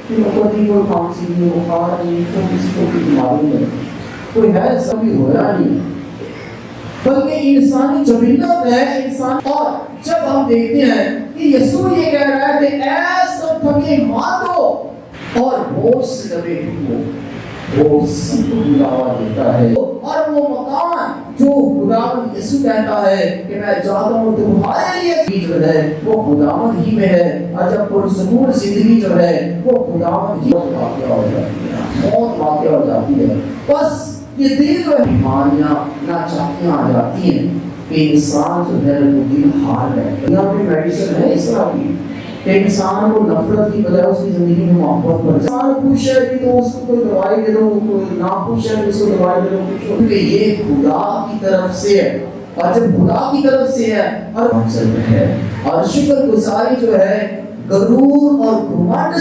کہ مقدی کو کھانسی نہیں، بخار نہیں، تو کسی کو بھی بیماری نہیں، کوئی ہے ایسا بھی ہوا نہیں، بلکہ انسانی جبلت ہے انسان. اور جب ہم دیکھتے ہیں کہ یسوع یہ کہہ رہا ہے کہ اے سب تھکے ماتو اور بوجھ سے لدے ہوئے، وہ سب کو بلاوا دیتا ہے. اور وہ مکان جو خداوند یسوع کہتا ہے کہ میں جاتا ہوں تمہارے لیے جو ہے وہ خداوند ہی میں ہے، اور جب پرسکون زندگی جو ہے وہ خداوند ہی واقع ہو جاتی ہے، موت واقع ہو جاتی ہے. بس یہ دل جو بیماریاں ناچاکیاں آ جاتی ہیں کہ انسان جو ہے وہ دل ہار ہے. یہاں پہ میڈیسن ہے اس طرح کی کہ انسان کو نفرت کی بجائے اس کی زندگی میں محبت پر. انسان خوش ہے کہ تو اس کو کوئی دوائی دے دو، کوئی نا خوش ہے کہ اس کو دوائی دے دو، کیونکہ یہ خدا کی طرف سے ہے. اور جب خدا کی طرف سے ہے اور شکر گزاری جو ہے غرور اور گھمنڈ